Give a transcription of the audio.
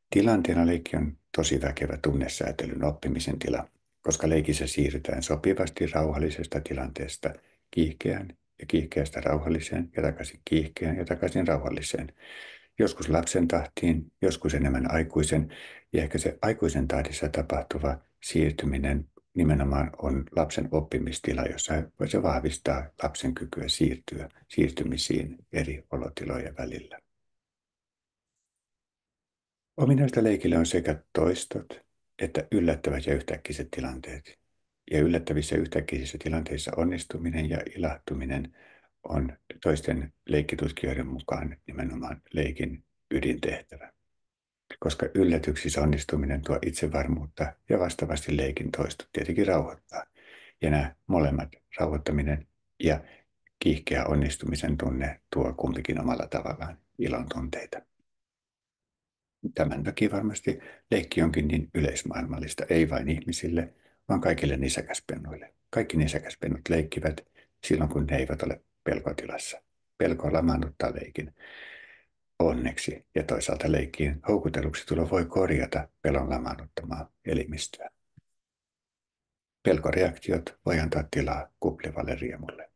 Tilanteena leikki on tosi väkevä tunnesäätelyn oppimisen tila, koska leikissä siirrytään sopivasti rauhallisesta tilanteesta kiihkeään ja kiihkeästä rauhalliseen ja takaisin kiihkeään ja takaisin rauhalliseen. Joskus lapsen tahtiin, joskus enemmän aikuisen, ja ehkä se aikuisen tahdissa tapahtuva siirtyminen nimenomaan on lapsen oppimistila, jossa se vahvistaa lapsen kykyä siirtyä siirtymisiin eri olotilojen välillä. Ominaista leikille on sekä toistot että yllättävät ja yhtäkkiset tilanteet. Ja yllättävissä ja yhtäkkiisissä tilanteissa onnistuminen ja ilahtuminen on toisten leikkitutkijoiden mukaan nimenomaan leikin ydintehtävä. Koska yllätyksissä onnistuminen tuo itsevarmuutta ja vastaavasti leikin toistot tietenkin rauhoittaa. Ja nämä molemmat, rauhoittaminen ja kiihkeä onnistumisen tunne, tuo kumpikin omalla tavallaan ilon tunteita. Tämän takia varmasti leikki onkin niin yleismaailmallista, ei vain ihmisille, vaan kaikille nisäkäspennuille. Kaikki nisäkäspennut leikkivät silloin, kun ne eivät ole pelkotilassa. Pelko lamaannuttaa leikin onneksi, ja toisaalta leikkiin houkuteluksi tulo voi korjata pelon lamaannuttamaa elimistöä. Pelkoreaktiot voi antaa tilaa kuplivalle riemulle.